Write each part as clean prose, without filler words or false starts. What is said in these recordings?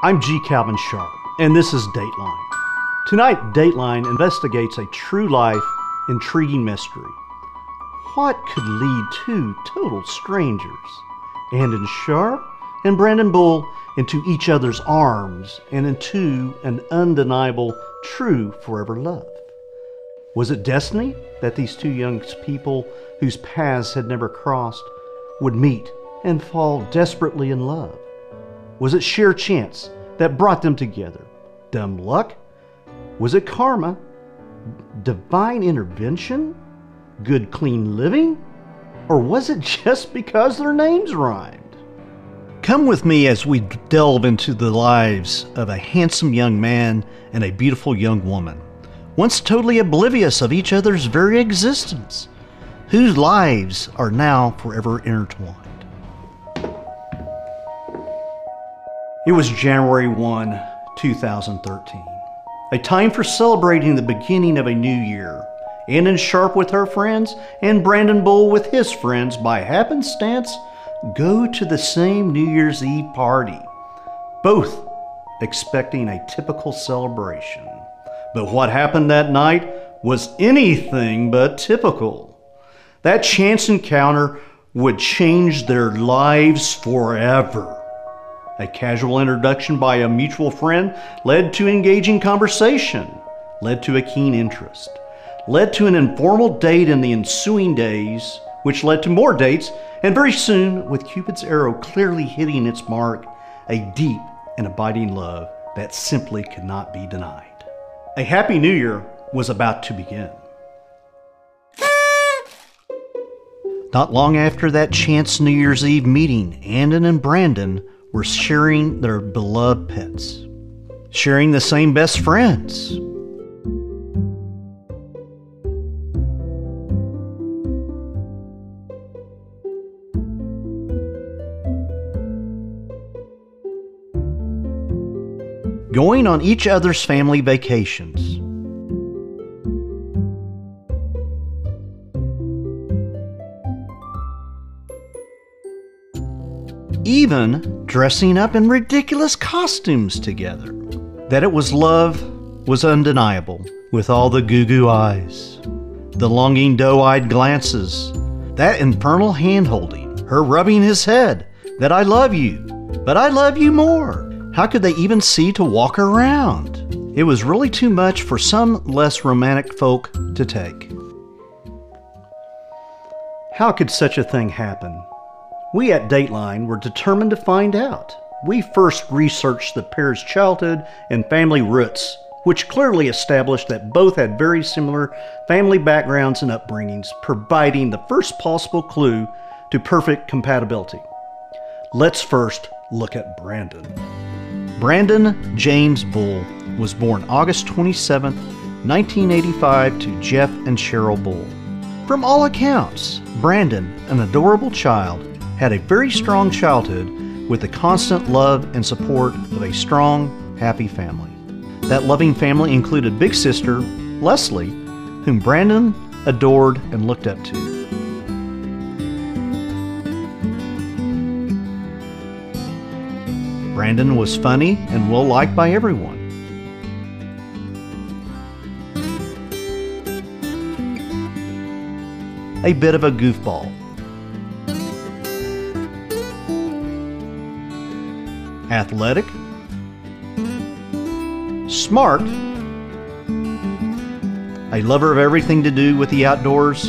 I'm G. Calvin Sharp, and this is Dateline. Tonight, Dateline investigates a true life, intriguing mystery. What could lead two total strangers, Anden Sharp and Brandon Bull, into each other's arms and into an undeniable, true forever love? Was it destiny that these two young people whose paths had never crossed would meet and fall desperately in love? Was it sheer chance that brought them together? Dumb luck? Was it karma? Divine intervention? Good clean living? Or was it just because their names rhymed? Come with me as we delve into the lives of a handsome young man and a beautiful young woman, once totally oblivious of each other's very existence, whose lives are now forever intertwined. It was January 1, 2013, a time for celebrating the beginning of a new year. Anden Sharp with her friends and Brandon Bull with his friends, by happenstance, go to the same New Year's Eve party, both expecting a typical celebration. But what happened that night was anything but typical. That chance encounter would change their lives forever. A casual introduction by a mutual friend led to engaging conversation, led to a keen interest, led to an informal date in the ensuing days, which led to more dates, and very soon, with Cupid's arrow clearly hitting its mark, a deep and abiding love that simply could not be denied. A happy new year was about to begin. Not long after that chance New Year's Eve meeting, Anden and Brandon were sharing their beloved pets, sharing the same best friends. Going on each other's family vacations. Even dressing up in ridiculous costumes together. That it was love was undeniable, with all the goo-goo eyes, the longing doe-eyed glances, that infernal hand-holding, her rubbing his head, that I love you, but I love you more. How could they even see to walk around? It was really too much for some less romantic folk to take. How could such a thing happen? We at Dateline were determined to find out. We first researched the pair's childhood and family roots, which clearly established that both had very similar family backgrounds and upbringings, providing the first possible clue to perfect compatibility. Let's first look at Brandon. Brandon James Bull was born August 27, 1985 to Jeff and Cheryl Bull. From all accounts, Brandon, an adorable child, had a very strong childhood with the constant love and support of a strong, happy family. That loving family included big sister, Leslie, whom Brandon adored and looked up to. Brandon was funny and well-liked by everyone. A bit of a goofball. Athletic, smart, a lover of everything to do with the outdoors,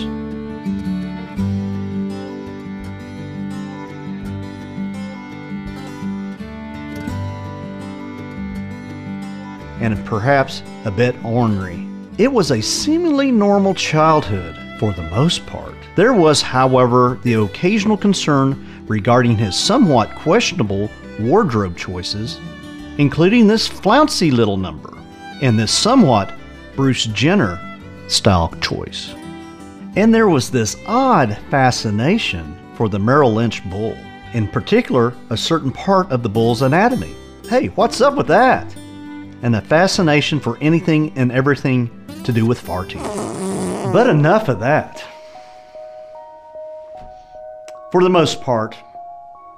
and perhaps a bit ornery. It was a seemingly normal childhood for the most part. There was, however, the occasional concern regarding his somewhat questionable wardrobe choices, including this flouncy little number and this somewhat Bruce Jenner style choice. And there was this odd fascination for the Merrill Lynch bull, in particular a certain part of the bull's anatomy. Hey, what's up with that? And the fascination for anything and everything to do with farting. But enough of that. For the most part,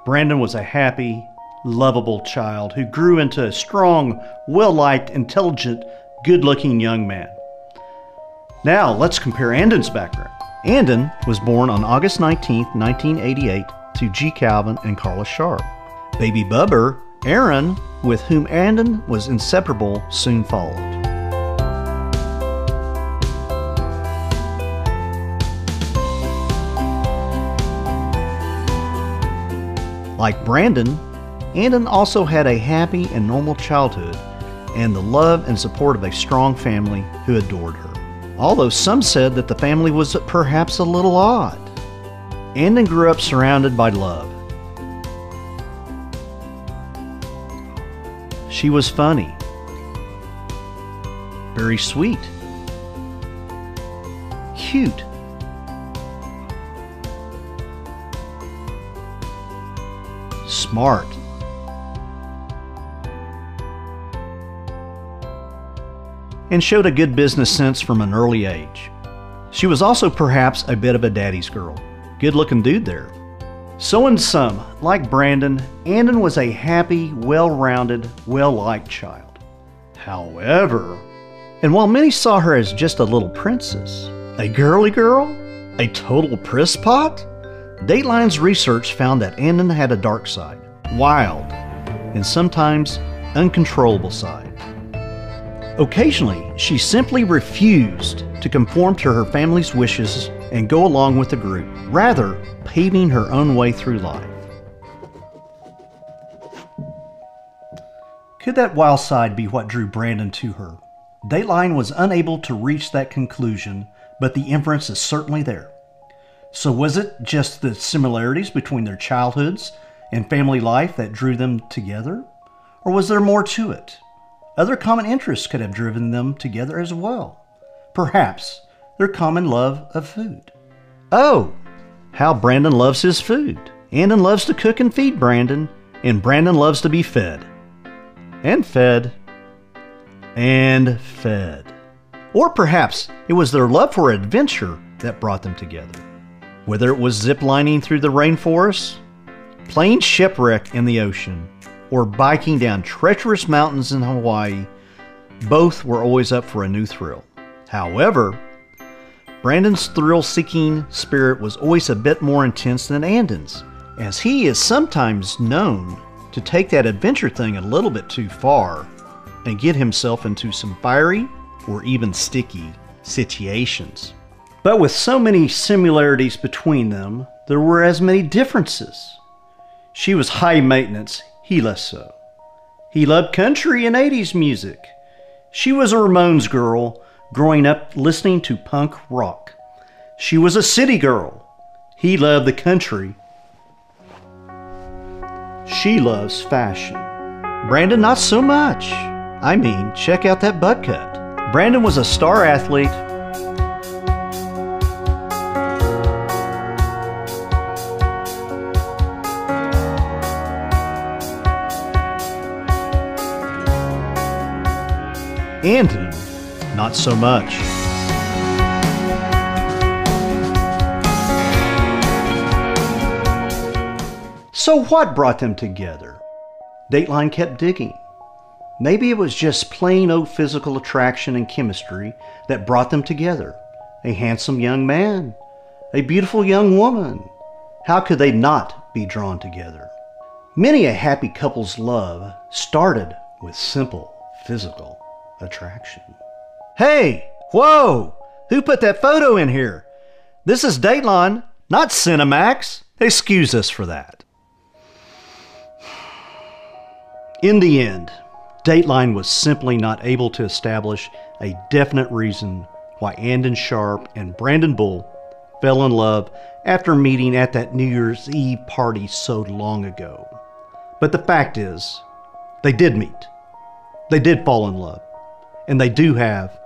Brandon was a happy, lovable child who grew into a strong, well-liked, intelligent, good-looking young man. Now, let's compare Anden's background. Anden was born on August 19, 1988, to G. Calvin and Carla Sharp. Baby bubber, Aaron, with whom Anden was inseparable, soon followed. Like Brandon, Anden also had a happy and normal childhood and the love and support of a strong family who adored her. Although some said that the family was perhaps a little odd. Anden grew up surrounded by love. She was funny, very sweet, cute, smart, and showed a good business sense from an early age. She was also perhaps a bit of a daddy's girl. Good-looking dude there. So in sum, like Brandon, Anden was a happy, well-rounded, well-liked child. However, and while many saw her as just a little princess, a girly girl, a total prisspot, Dateline's research found that Anden had a dark side, wild, and sometimes uncontrollable side. Occasionally, she simply refused to conform to her family's wishes and go along with the group, rather paving her own way through life. Could that wild side be what drew Brandon to her? Dateline was unable to reach that conclusion, but the inference is certainly there. So was it just the similarities between their childhoods and family life that drew them together? Or was there more to it? Other common interests could have driven them together as well. Perhaps their common love of food. Oh, how Brandon loves his food. Anden loves to cook and feed Brandon, and Brandon loves to be fed. And fed. And fed. Or perhaps it was their love for adventure that brought them together. Whether it was ziplining through the rainforest, playing shipwreck in the ocean, or biking down treacherous mountains in Hawaii, both were always up for a new thrill. However, Brandon's thrill-seeking spirit was always a bit more intense than Anden's, as he is sometimes known to take that adventure thing a little bit too far and get himself into some fiery or even sticky situations. But with so many similarities between them, there were as many differences. She was high maintenance, he less so. He loved country and 80s music. She was a Ramones girl, growing up listening to punk rock. She was a city girl. He loved the country. She loves fashion. Brandon, not so much. I mean, check out that butt cut. Brandon was a star athlete. Anden, not so much. So what brought them together? Dateline kept digging. Maybe it was just plain old physical attraction and chemistry that brought them together. A handsome young man, a beautiful young woman. How could they not be drawn together? Many a happy couple's love started with simple physical attraction. Hey, whoa! Who put that photo in here? This is Dateline, not Cinemax. Excuse us for that. In the end, Dateline was simply not able to establish a definite reason why Anden Sharp and Brandon Bull fell in love after meeting at that New Year's Eve party so long ago. But the fact is, they did meet. They did fall in love. And they do have,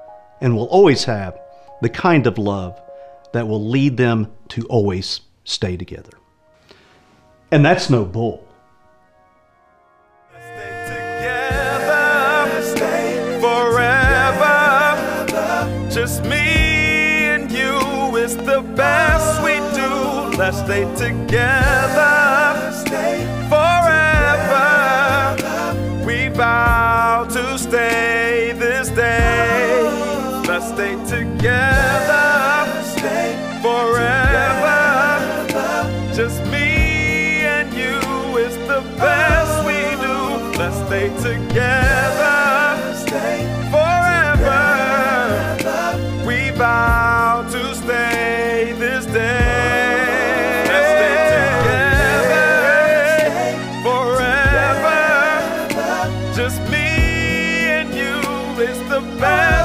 and will always have, the kind of love that will lead them to always stay together. And that's no bull. Just me and you is the best we do. Let's stay together forever. to stay this day. Let's stay together, forever. Just me and you is the best we do. Let's stay together, forever. We vow to stay this day. Let's stay together, forever. Just me and you is the best.